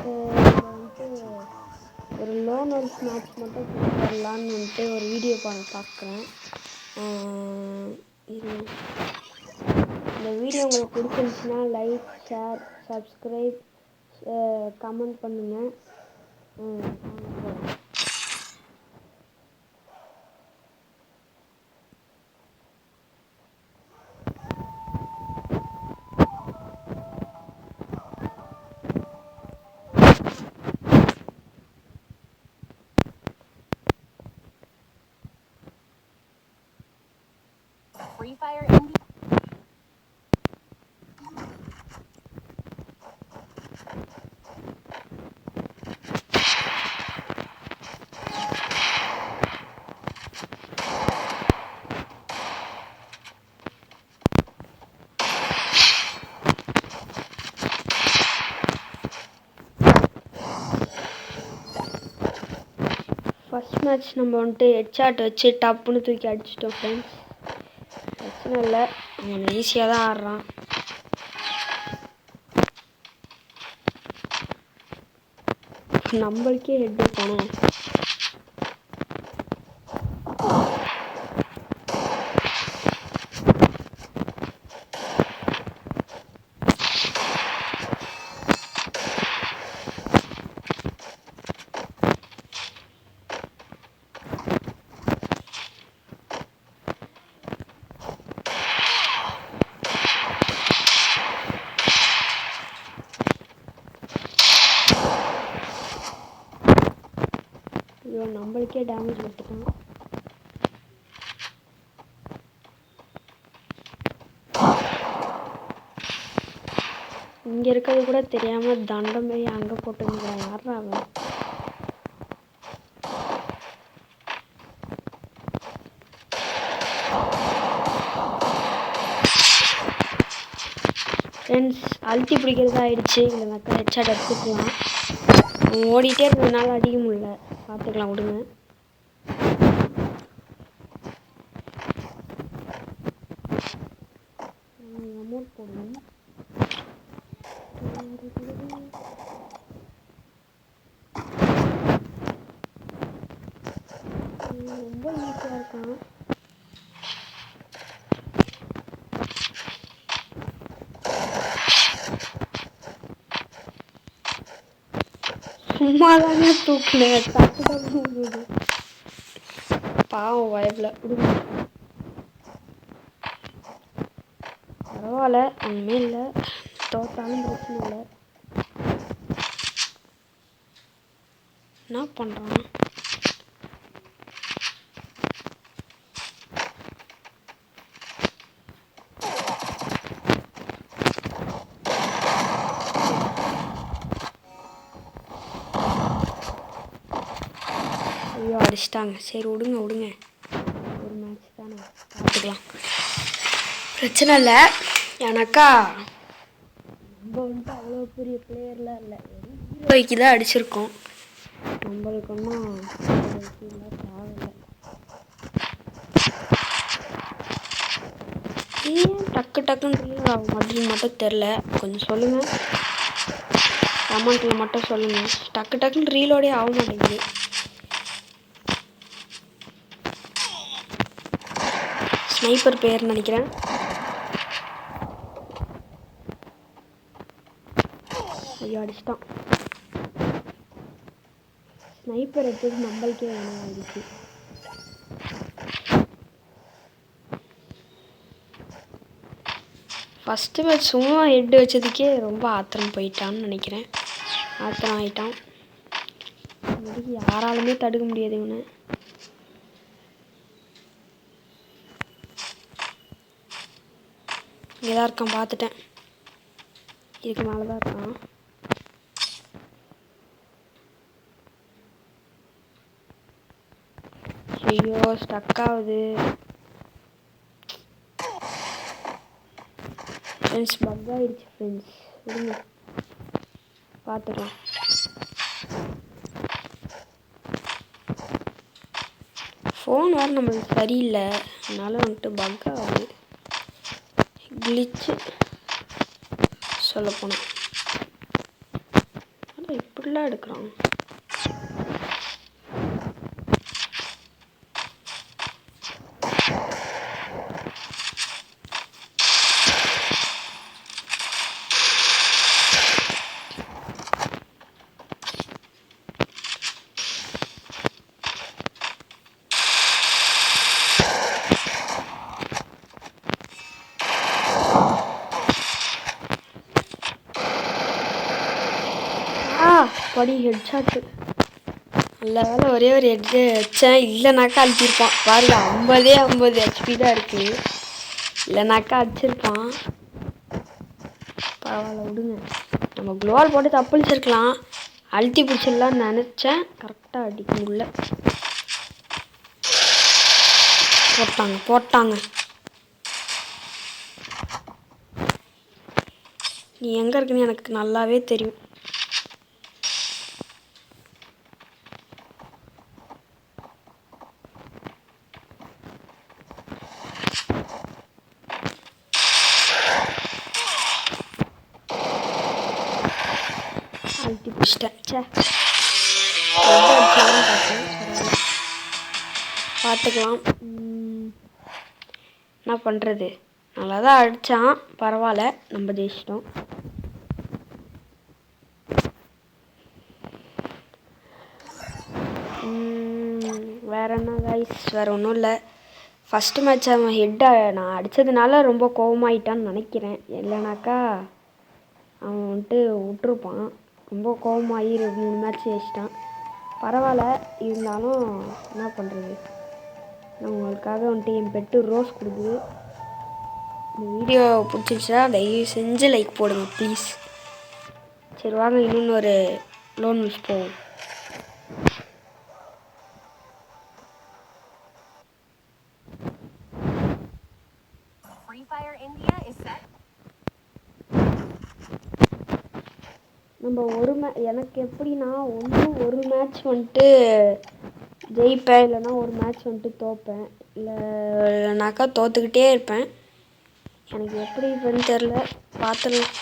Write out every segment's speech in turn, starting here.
வந்துட்டு ஒரு loners match மட்டும் வரலான்னு வந்துட்டு ஒரு வீடியோ பார்க்குறேன். இந்த வீடியோ உங்களுக்கு பிடிச்சிருந்துச்சுன்னா லைக், ஷேர், சப்ஸ்கிரைப், கமெண்ட் பண்ணுங்கள். Free Fire India. First match நம்ம வந்துட்டு ஹெட்ஷாட் வச்சு டப்புன்னு தூக்கி அடிச்சிட்டோம் ஃப்ரெண்ட்ஸ். பிரச்சனை இல்லை, அவன் ஈஸியாக தான் ஆடுறான். நம்மளுக்கே ஹெட்டு போனோம். ஐயோ, நம்மளுக்கே டேமேஜ் கொடுத்துட்டான். இங்கே இருக்கிறது கூட தெரியாமல் தண்டம் மாரி அங்கே போட்டுருந்துக்கிறேன். யாரா அவன்? ஃப்ரெண்ட்ஸ், அழுத்தி பிடிக்கிறதா ஆயிடுச்சு. இல்லைனாக்கா ஹெட்ஷாட் அடிச்சுக்கலாம். ஓடிட்டே இருந்ததுனால அடிக்க முடியல. பார்த்துக்கலாம், விடுங்க. அமௌண்ட் போடுவோம். ரொம்ப ஈஸியாக இருக்கான். சும்மா தாங்க தூக்குனேன். தப்பு தப்பு பாவம் வயபில் விடுங்க. பரவாயில்ல, ஒன்றுமே இல்லை. தோத்தாலும் பிரச்சனை இல்லை. என்ன பண்ணுறான்? ஐயோ, அடிச்சிட்டாங்க. சரி, விடுங்க விடுங்க. ஒரு மேட்ச் தானே, பார்த்துக்கலாம். பிரச்சனை இல்லை. எனக்கா நம்ம வந்துட்டு அவ்வளோ பெரிய பிளேயர்லாம் இல்லை. ஹீரோய்க்கு தான் அடிச்சிருக்கோம். நம்மளுக்கு ஒன்றும் தேவையில்லை. ஏன் டக்கு டக்குன்னு அப்படின்னு மட்டும் தெரில. கொஞ்சம் சொல்லுங்கள், கமெண்ட்டில் மட்டும் சொல்லுங்கள். டக்கு டக்குன்னு ரீலோடே ஆக மாட்டேங்குது. ஸ்னைப்பர் பேர் நினைக்கிறேன். ஐயோ, அடிச்சிட்டான். ஸ்னைப்பர் எடுத்தது நம்மளுக்கே வேணும் ஆயிடுச்சு. ஃபஸ்ட்டு மேட்ச் சும்மா ஹெட் வச்சதுக்கே ரொம்ப ஆத்திரம் போயிட்டான்னு நினைக்கிறேன். ஆத்திரம் ஆகிட்டான். யாராலுமே தடுக்க முடியாது இவனை. இங்கே தான் இருக்கான், பார்த்துட்டேன். இதுக்கு மேலே தான் இருக்கான். ஐயோ, ஸ்டக் ஆகுது. ஃப்ரெண்ட்ஸ், பக் ஆகிடுச்சு ஃப்ரெண்ட்ஸ். விடுங்க, பார்த்துக்கலாம். ஃபோன் வேறு நம்மளுக்கு சரியில்லை, அதனால வந்துட்டு பக் ஆகுது. கிளிச்சு சொல்லப்போனால். ஆனால் இப்படி ஃபுல்லாக எடுக்கிறான். படி ஹெட்ஷாட்டு நல்ல வேலை ஒரே ஒரு ஹெட்ஜு வச்சேன். இல்லைனாக்கா அடிச்சிருப்பான். பாருங்க 50 ஹெச்பி தான் இருக்குது. இல்லைனாக்கா அடிச்சிருப்பான். பரவாயில்ல விடுங்க. நம்ம குளோவால் போட்டு தப்பிச்சிருக்கலாம். அழுத்தி பிடிச்சிடலான்னு நினச்சேன். கரெக்டாக அடிக்க முடியல. போட்டாங்க. நீ எங்கே இருக்குன்னு எனக்கு நல்லாவே தெரியும். அழுத்தி பிடிச்சிட்டேன். பார்த்துக்கலாம். என்ன பண்ணுறது, நல்லா தான் அடித்தான். பரவாயில்ல, நம்ம ஜெயிச்சிட்டோம். வேறு என்ன கைஸ், வேறு ஒன்றும் இல்லை. ஃபஸ்ட்டு மேட்ச் அவன் ஹெட்டை நான் அடித்ததுனால ரொம்ப கோவமாயிட்டான்னு நினைக்கிறேன். இல்லைனாக்கா அவன் வந்துட்டு விட்டுருப்பான். ரொம்ப கோவமாகி 3 மேட்ச் ஜெயிச்சிட்டான். பரவாயில்ல, இருந்தாலும் என்ன பண்ணுறது. நான் உங்களுக்காக வந்துட்டு என் பெட்டு ரோஸ் கொடுக்குது. இந்த வீடியோ பிடிச்சிருச்சா தயவு செஞ்சு லைக் போடுங்க ப்ளீஸ். சரி வாங்க இன்னொன்று ஒரு லோன் மிஸ் போவோம். நம்ம எனக்கு எப்படின்னா ஒரு மேட்ச் வந்துட்டு ஜெயிப்பேன், இல்லைன்னா ஒரு மேட்ச் வந்துட்டு தோப்பேன், இல்லைனாக்கா தோற்றுக்கிட்டே இருப்பேன். எனக்கு எப்படி இப்போன்னு தெரில, பார்த்துடலாம்.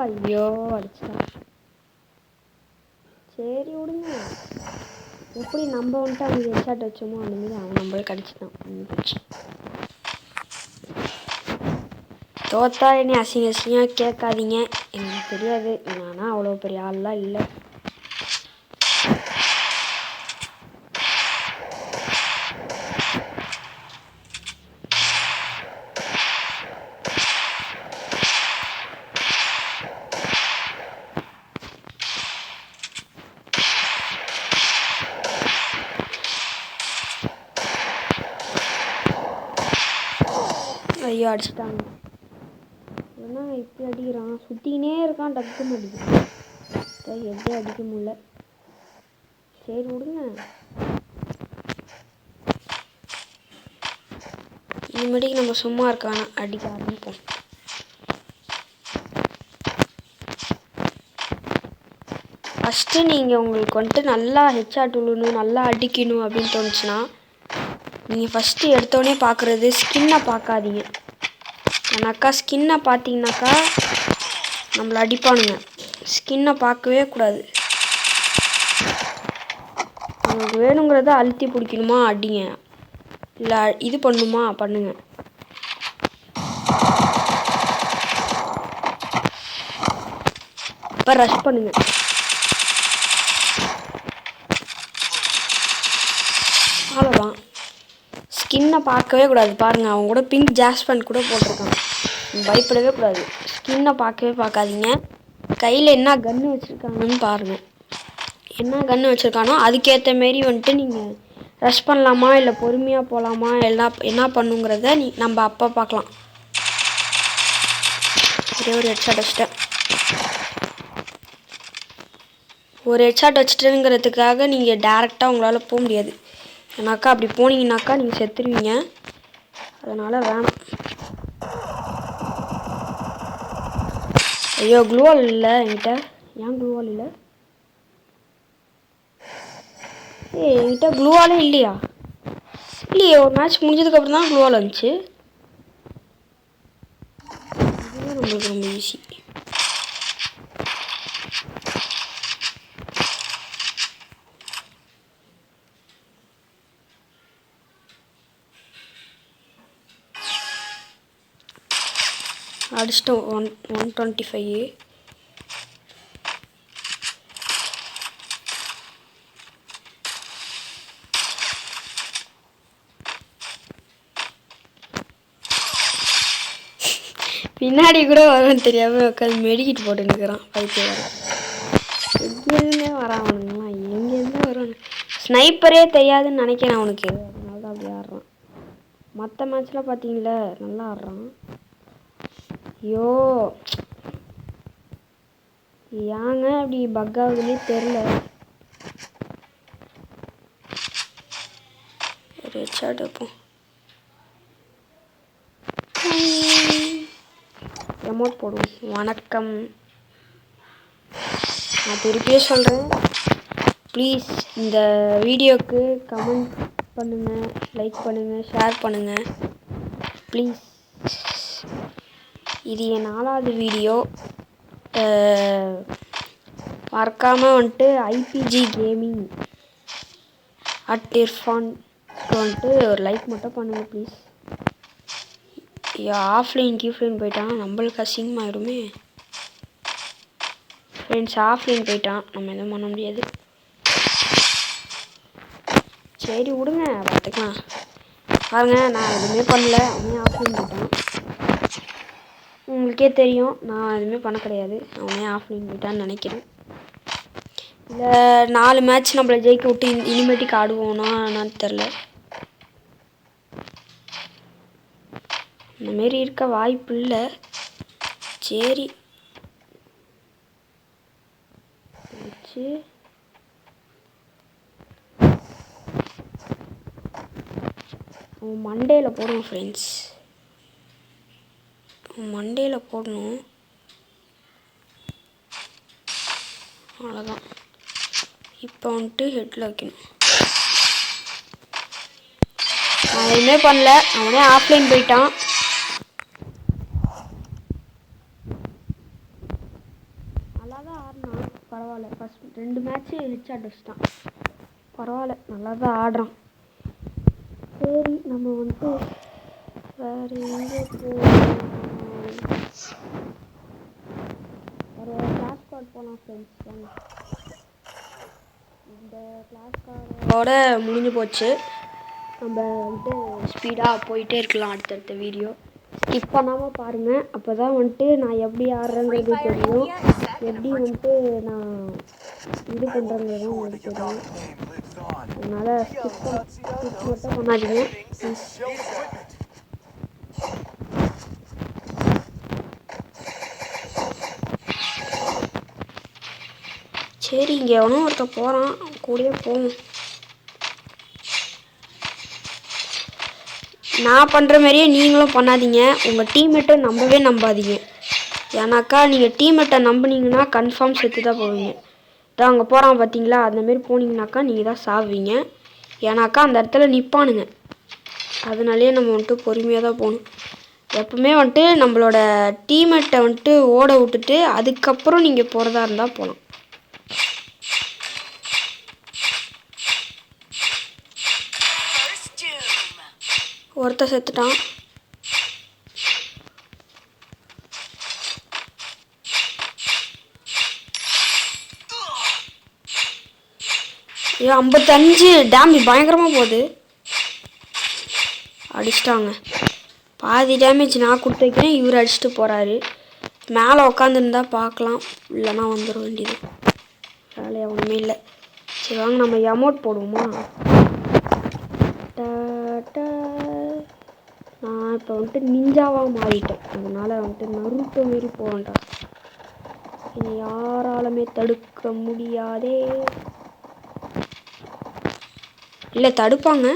ஐயோ அடிச்சிட்டேன். சரி விடுங்க. எப்படி நம்ம வந்துட்டு அவங்க ஹெட்ஷாட் வச்சோமோ அந்த மாதிரி அவன் நம்மளே கடிச்சிட்டான். தோத்தா என்ன அசிங்கமாக கேட்காதீங்க, எனக்கு தெரியாது. நானா அவ்வளோ பெரிய ஆள்லாம் இல்லை. ஐயோ அடிச்சிட்டாங்க. ஏன்னா இப்படி அடிக்கிறான், சுற்றிக்கினே இருக்கான், டக்குன்னு அடிக்கிறான். எப்படி அடிக்க முடியல. சரி விடுங்க. இனிமேட்டுக்கு நம்ம சும்மா இருக்கானா அடிக்க ஆரம்பிப்போம். ஃபஸ்ட்டு நீங்கள் உங்களுக்கு வந்துட்டு நல்லா ஹெட்ஷாட் விழணும், நல்லா அடிக்கணும் அப்படின்னு தோணுச்சுன்னா நீங்கள் ஃபஸ்ட்டு எடுத்தோடனே பார்க்குறது ஸ்கின்னை பார்க்காதீங்க. ஏன்னாக்கா ஸ்கின்னை பார்த்தீங்கன்னாக்கா நம்மளை அடிப்பானுங்க. ஸ்கின்னை பார்க்கவே கூடாது. உங்களுக்கு வேணுங்கிறத அழுத்தி பிடிக்கணுமா அடிங்க, இல்லை இது பண்ணுமா பண்ணுங்க. இப்போ ரஷ் பண்ணுங்க. அவ்வளோதான். ஸ்கின்னை பார்க்கவே கூடாது. பாருங்கள், அவங்க கூட பிங்க் ஜாஸ்பன் கூட போட்டிருக்காங்க. பயப்படவே கூடாது. ஸ்கின்னை பார்க்காதீங்க. கையில் என்ன கன்று வச்சுருக்காங்கன்னு பாருங்கள். என்ன கன்று வச்சுருக்கானோ அதுக்கேற்ற மாரி வந்துட்டு நீங்கள் ரஷ் பண்ணலாமா இல்லை பொறுமையாக போகலாமா என்ன பண்ணுங்கிறத நம்ம அப்போ பார்க்கலாம். ஒரு ஹெட்ஷாட் வச்சுட்டேன். ஒரு ஹெட்ஷாட் வச்சுட்டேங்கிறதுக்காக நீங்கள் டேரெக்டாக உங்களால் போக முடியாது. ஏன்னாக்கா அப்படி போனீங்கன்னாக்கா நீங்கள் செத்துருவீங்க. அதனால் வேணாம். ஐயோ க்ளூவால் இல்லை என்கிட்ட. ஏன் க்ளூவால் இல்லை? என்கிட்ட க்ளூவாலே இல்லையா? இல்லையே, ஒரு மேட்ச் முடிஞ்சதுக்கப்புறம் தான் க்ளூவால் வந்துச்சு. இதுவே நம்மளுக்கு ரொம்ப ஈஸி. அடிச்சிட்டோம் 125. பின்னாடி கூட வரும்னு தெரியாமல் உட்காந்து மெடிக்கிட்டு போட்டு நிற்கிறான். பைக்கு வர எங்கேருந்தே வரான் அவனுங்களாம். எங்கேருந்து வரும்? ஸ்னைப்பரே தெரியாதுன்னு நினைக்கிறேன் அவனுக்கு. அதனால தான் அப்படி ஆடுறான். மற்ற மேட்ச்லாம் பார்த்தீங்களா நல்லா ஆடுறான். ஐயோ ஏங்க அப்படி பக்காவுதுன்னே தெரில. ஒரு ஹெட்ஷாட் வைப்போம். எமோட் போடுவோம். வணக்கம். நான் திருப்பியே சொல்கிறேன், ப்ளீஸ் இந்த வீடியோவுக்கு கமெண்ட் பண்ணுங்கள், லைக் பண்ணுங்கள், ஷேர் பண்ணுங்கள் ப்ளீஸ். இது என் 4வது வீடியோ. மறக்காமல் வந்துட்டு ஐபிஜி கேமிங் @irfan வந்துட்டு ஒரு லைக் மட்டும் பண்ணுங்கள் ப்ளீஸ். ஆஃப்லைன் கீஃப்லைன் போயிட்டான், நம்மளுக்கு அசிங்கமாயிடுமே. ஃப்ரெண்ட்ஸ் ஆஃப்லைன் போயிட்டான், நம்ம எதுவும் பண்ண முடியாது. சரி விடுங்க, பார்த்துக்கலாம். பாருங்க நான் எதுவுமே பண்ணல, அவனே ஆஃப்லைன் போயிட்டான். உங்களுக்கே தெரியும் நான் எதுவுமே பண்ண கிடையாது. அவனே ஆஃப்லைன் போயிட்டான்னு நினைக்கிறேன். இல்லை 4 மேட்ச் நம்மளை ஜெயிக்க விட்டு இனிமேட்டுக்கு ஆடுவோன்னா என்னன்னு தெரில. இந்தமாரி இருக்க வாய்ப்பு இல்லை. சரி வச்சு மண்டேயில் போடணும் ஃப்ரெண்ட்ஸ். மண்டேயில் போடணும். அவ்வளோதான். இப்போ வந்துட்டு ஹெட்டில் வைக்கணும். நான் எதுவுமே பண்ணல, அவனே ஆஃப்லைன் போயிட்டான். நல்லா தான் ஆடினான், பரவாயில்ல. ஃபஸ்ட் 2 மேட்ச்சு ஹெட்ஷாட் வச்சுட்டான், பரவாயில்ல, நல்லா தான் ஆடுறான். சரி நம்ம வந்துட்டு வேறு எங்கே ஒரு கிளாஸ் கார்டு போகலாம் ஃப்ரெண்ட்ஸ். இந்த கிளாஸ் கார்டோட முடிஞ்சு போச்சு. நம்ம வந்துட்டு ஸ்பீடாக போயிட்டே இருக்கலாம் அடுத்தடுத்த வீடியோ. ஸ்கிப் பண்ணாமல் பாருங்கள், அப்போ தான் வந்துட்டு நான் எப்படி ஆடுறேங்கிறது தெரியும், எப்படி வந்துட்டு நான் இது பண்ணுறேங்கிறது உங்களுக்கு தெரியும். அதனால் ஸ்கிப் மட்டும் பண்ணாதீங்க. சரி இங்கே எவனோ ஒருத்த போகிறான், கூடயே போவோம். நான் பண்ணுற மாதிரியே நீங்களும் பண்ணாதீங்க. உங்கள் டீம்மேட்டை நம்பாதீங்க. ஏன்னாக்கா நீங்கள் டீம்மேட்டை நம்பினீங்கன்னா கன்ஃபார்ம் செத்து தான் போவீங்க. தான் அங்கே போகிறான் பார்த்தீங்களா, அந்தமாரி போனீங்கன்னாக்கா நீங்கள் தான் சாவீங்க. ஏன்னாக்கா அந்த இடத்துல நிற்பானுங்க. அதனாலே நம்ம வந்துட்டு பொறுமையாக தான் போகணும். எப்பவுமே வந்துட்டு நம்மளோட டீம்மேட்டை வந்துட்டு ஓட விட்டுட்டு அதுக்கப்புறம் நீங்கள் போகிறதா இருந்தால் போகலாம். ஒருத்த செத்துட்டான். ஐயோ 55 டேமேஜ் பயங்கரமாக போகுது. அடிச்சிட்டாங்க. பாதி டேமேஜ் நான் கொடுத்து வைக்கிறேன், இவர் அடிச்சுட்டு போகிறாரு. மேலே உட்காந்துருந்தா பார்க்கலாம், இல்லைன்னா வந்துட வேண்டியது. வேலை ஒன்றுமே இல்லை. சரி வாங்க நம்ம எமோட் போடுவோமா. நான் இப்போ வந்துட்டு நிஞ்சாவாக மாறிட்டேன். அதனால் வந்துட்டு நருட்டோ மாரி போகண்டா. இனி யாராலுமே தடுக்க முடியாதே. இல்லை தடுப்பாங்க.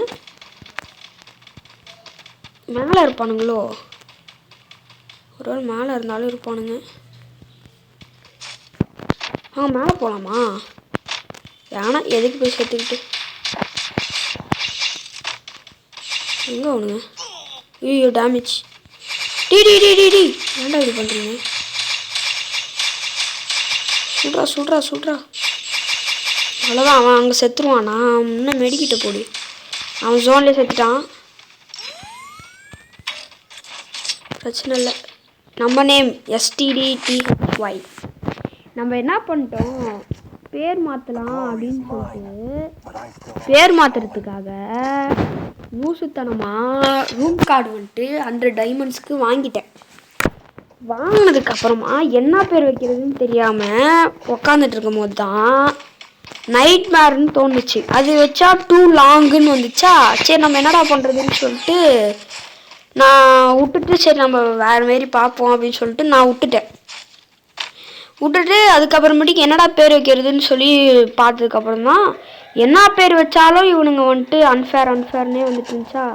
மேலே இருப்பானுங்களோ? ஒரு மேலே இருந்தாலும் இருப்பானுங்க. மேலே போகலாமா? ஏன்னா எதுக்கு போய் சேர்த்துக்கிட்டு எங்கே அவனுங்க? ஐயோ டேமேஜ். டி டி டி டி டி ஏன்டா இப்படி பண்ணுறீங்க? சுட்றா சுட்றா சுட்றா. அவ்வளோதான், அவன் அங்கே செத்துருவான். நான் இன்னும் மெடிக்கிட்ட போடு. அவன் ஜோன்லேயே செத்துட்டான். பிரச்சனை இல்லை. நம்ம நேம் STDTY. நம்ம என்ன பண்ணிட்டோம், பேர் மாற்றலாம் அப்படின்னு சொல்லிட்டு பேர் மாற்றுறதுக்காக லூசுத்தனமாக ரூம் கார்டு வந்துட்டு 100 டைமண்ட்ஸ்க்கு வாங்கிட்டேன். வாங்கினதுக்கப்புறமா என்ன பேர் வைக்கிறதுன்னு தெரியாமல் உக்காந்துட்டு இருக்கும் போது தான் நைட் மேர்னு தோணுச்சு. அது வச்சா டூ லாங்குன்னு வந்துச்சா. சரி நம்ம என்னடா பண்ணுறதுன்னு சொல்லிட்டு நான் விட்டுட்டு, சரி நம்ம வேறு மாரி பார்ப்போம் அப்படின்னு சொல்லிட்டு நான் விட்டுட்டு அதுக்கப்புறமேட்டுக்கு என்னடா பேர் வைக்கிறதுன்னு சொல்லி பார்த்ததுக்கப்புறம் தான் என்ன பேர் வச்சாலும் இவனுங்க வந்துட்டு அன்ஃபேர்னே வந்துட்டு இருந்துச்சா.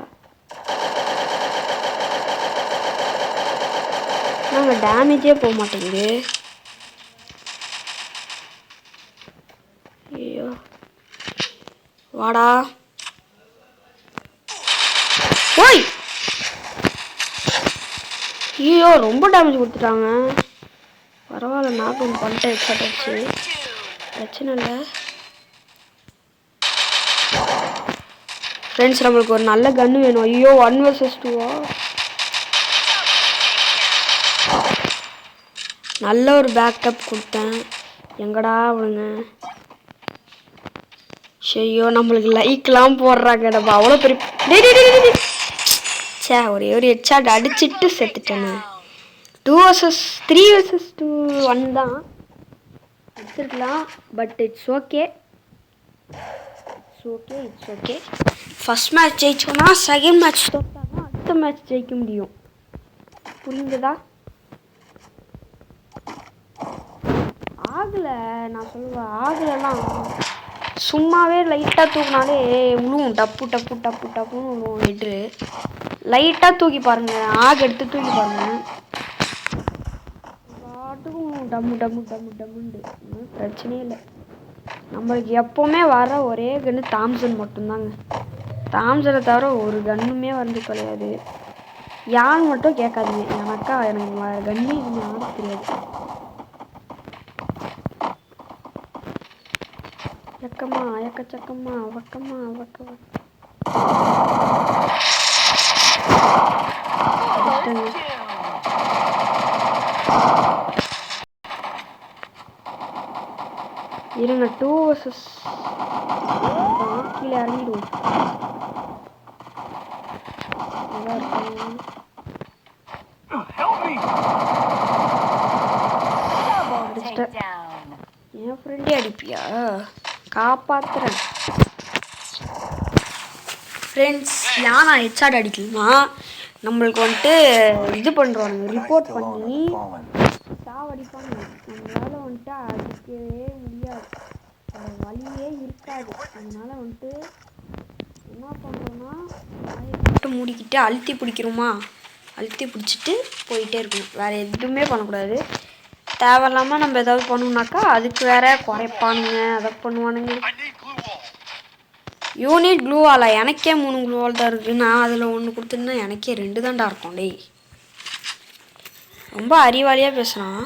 நாங்கள் டேமேஜே போக மாட்டேங்குது. ஐயோ வாடா. ஓய் ஐயோ ரொம்ப டேமேஜ் கொடுத்துட்டாங்க. பரவாயில்ல, நான் ஒன்று பண்ணிட்டேன். எக்ஸாட்டாச்சு, பிரச்சனை இல்லை. ஃப்ரெண்ட்ஸ் நம்மளுக்கு ஒரு நல்ல கன்று வேணும். ஐயோ 1 vs 2 நல்ல ஒரு பேக்கப் கொடுத்தேன். எங்கடா அவனுங்க? ஐயோ நம்மளுக்கு லைக்லாம் போடுறாங்க. நம்ம அவ்வளோ பெரிய சே ஒரே ஒரு ஹெட்ஷாட் அடிச்சிட்டு செத்துட்டேன்னு. 2 vs 3 vs 2 1 தான் வச்சிருக்கலாம். But it's okay. First match ஜெயிச்சோன்னா செகண்ட் மேட்ச் தோற்றாதான் அடுத்த மேட்ச் ஜெயிக்க முடியும். புரிஞ்சுதா? ஆகலை, நான் சொல்லுவேன் ஆகலைலாம். சும்மாவே லைட்டாக தூக்கினாலே விழுவும். டப்புன்னு விழுவும். ஹெட்ரு லைட்டாக தூக்கி பாருங்கள், எடுத்து தூக்கி பாருங்கள், பாட்டுக்கும் டம்முண்டு. பிரச்சனையே இல்லை. நம்மளுக்கு எப்போவுமே வர ஒரே கன்று தாம்சன் மட்டும்தாங்க. தாம்சனை தவிர ஒரு கன்னுமே வந்து கிடையாது. யான் மட்டும் கேட்காதீங்க, எனக்கா எனக்கு கன்னு இது ஆட தெரியாது. எக்கச்சக்கமா வக்கமா இருங்க. 2 vs கீழே இறங்கிடுவோம். என் ஃப்ரெண்டே அடிப்பியா? காப்பாத்துறேன். ஃப்ரெண்ட்ஸ் யானா ஹெட்ஷாட் அடிக்கணுமா நம்மளுக்கு வந்துட்டு இது பண்ணுறாங்க, ரிப்போர்ட் பண்ணி சாவடிப்பாங்க. நம்மளால் வந்துட்டு அடிக்கவே முடியாது, வழியே இருக்காது. அதனால வந்துட்டு என்ன பண்ணுறோன்னா மட்டும் மூடிக்கிட்டு அழுத்தி பிடிக்கிறோமா, அழுத்தி பிடிச்சிட்டு போயிட்டே இருக்கணும். வேறு எதுவுமே பண்ணக்கூடாது. தேவையில்லாமல் நம்ம ஏதாவது பண்ணணுன்னாக்கா அதுக்கு வேற குறைப்பானுங்க, அதை பண்ணுவானுங்க. யூனிட் க்ளூவாலா? எனக்கே 3 க்ளூவால் தான் இருக்குது. நான் அதில் 1 கொடுத்துருந்தா எனக்கே 2 தான்டா இருக்கும். டேய் ரொம்ப அறிவாளியாக பேசுகிறான்.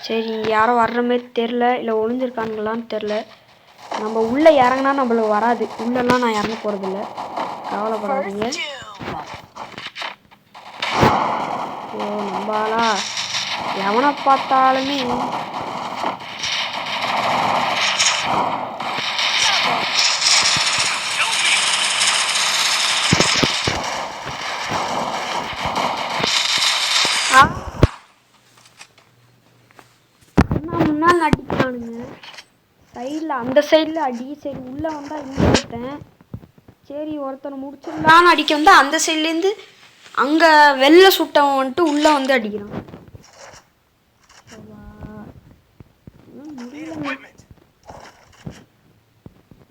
சரி யாரோ வர்ற மாரி தெரில, இல்லை ஒளிஞ்சிருக்கானுங்களான்னு தெரில. நம்ம உள்ளே இறங்கினா நம்மளுக்கு வராது. உள்ளெல்லாம் நான் இறங்க போகிறதில்ல, கவலைப்படாதீங்க. ஓ நம்பாலா எவனை பார்த்தாலுமே முன்னால் அடிக்கிறானுங்க. சைடில் அந்த சைடில் அடி. சரி உள்ளே வந்தால் இங்கே ஒருத்தன். சரி ஒருத்தனை முடிச்சிடலான்னு அடிக்க வந்தால் அந்த சைட்லேருந்து அங்கே வெளில சுட்டவன் வந்துட்டு உள்ளே வந்து அடிக்கிறான்.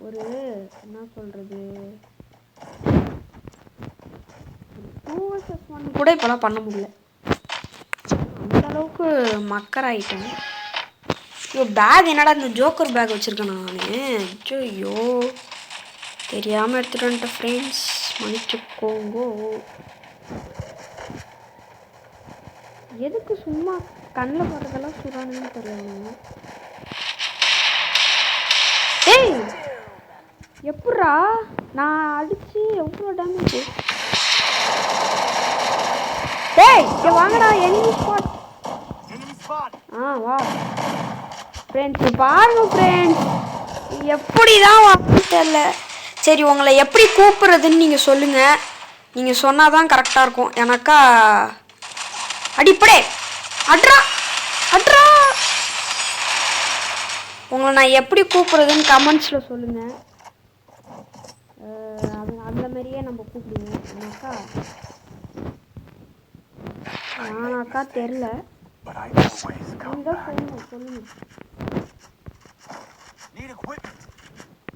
ஒரு என்ன சொல்கிறது 2 vs 1 கூட இப்போலாம் பண்ண முடியல. அந்தளவுக்கு மக்கராயிட்டேன். ஐயோ பேக் என்னடா இந்த ஜோக்கர் பேக் வச்சுருக்கேன் நான். ஐயோ தெரியாமல் எடுத்துகிட்டு வந்துட்டேன் ஃப்ரெண்ட்ஸ், மன்னிச்சுக்கோங்கோ. எதுக்கு சும்மா கண்ணில் போடுறதெல்லாம் சுடானுன்னு தெரியல. ஏய் எப்பட்றா நான் அடிச்சு எவ்வளோ டேமேஜ். டேய் இங்கே வாங்கடா எனிமி ஸ்பாட். வா ஃப்ரெண்ட்ஸ் பாருங்க ஃப்ரெண்ட்ஸ் எப்படி தான் வாங்கன்னு தெரில. சரி உங்களை எப்படி கூப்பிட்றதுன்னு நீங்கள் சொல்லுங்கள். நீங்கள் சொன்னால் தான் கரெக்டாக இருக்கும். எனக்கா அடிப்படே அட்ரா அட்ரா உங்களை நான் எப்படி கூப்பிட்றதுன்னு கமெண்ட்ஸில் சொல்லுங்கள். அந்த மாதிரியே நம்ம கூப்பிடுவோம். ஆனாக்கா தெரில. நீங்கள் சொல்லுங்கள்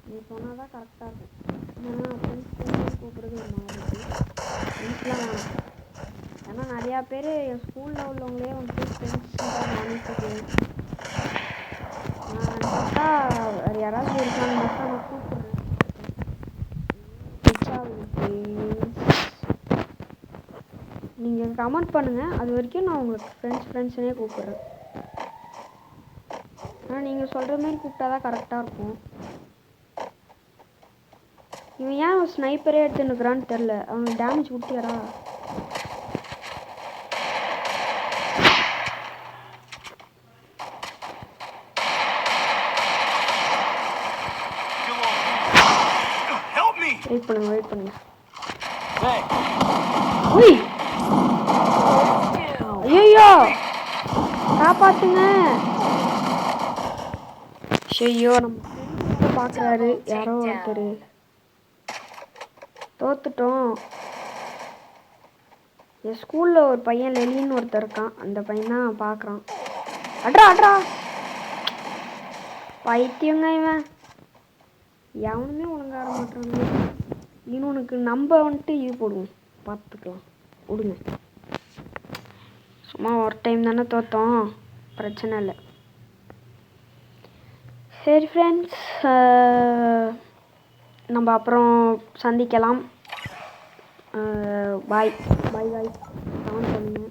நீ சொன்னால் தான் கரெக்டாக இருக்கும். ஏன்னா ஃப்ரெண்ட்ஸ் கூப்பிட்றது ஒரு மாதிரி ஃப்ரெண்ட்ஸ்லாம் வேணும். ஏன்னா நிறையா பேர் என் ஸ்கூலில் உள்ளவங்களே வந்துட்டு ஃப்ரெண்ட்ஸ் தான் நினைக்கிது. நான் பார்த்தா வேறு யாராவது இருக்கான்னு பார்த்தா நான் கூப்பிட்றேன். நீங்கள் கமெண்ட் பண்ணுங்கள். அது வரைக்கும் நான் உங்களுக்கு ஃப்ரெண்ட்ஸ்னே கூப்பிட்றேன். ஆனால் நீங்கள் சொல்கிற மாதிரி கூப்பிட்டா தான் கரெக்டாக இருக்கும். இவன் ஏன் ஸ்னைப்பரே எடுத்துன்னுக்குறான்னு தெரில. அவனுக்கு டேமேஜ் கொடுத்தியாடா? வெயிட் பண்ணுங்க. ஐயோ காப்பாத்துங்க. ஐயோ நம்ம பார்க்குறாரு யாரோ ஒருத்தர். தோத்துட்டோம். என் ஸ்கூலில் ஒரு பையன் லெலின்னு ஒருத்தர் இருக்கான். அந்த பையன் தான் பார்க்குறான். அட்ரா பைத்தியங்க இவன். எவனுமே ஒழுங்காக மாட்டாங்க. இன்னொன்னுக்கு நம்ம வந்துட்டு இது போடுவோம், பார்த்துக்கலாம் விடுங்க. சும்மா ஒரு டைம் தானே தோற்றோம், பிரச்சனை இல்லை. சரி ஃப்ரெண்ட்ஸ், நம்ம அப்புறம் சந்திக்கலாம். பாய் பாய் பாய். கமெண்ட் பண்ணுங்க.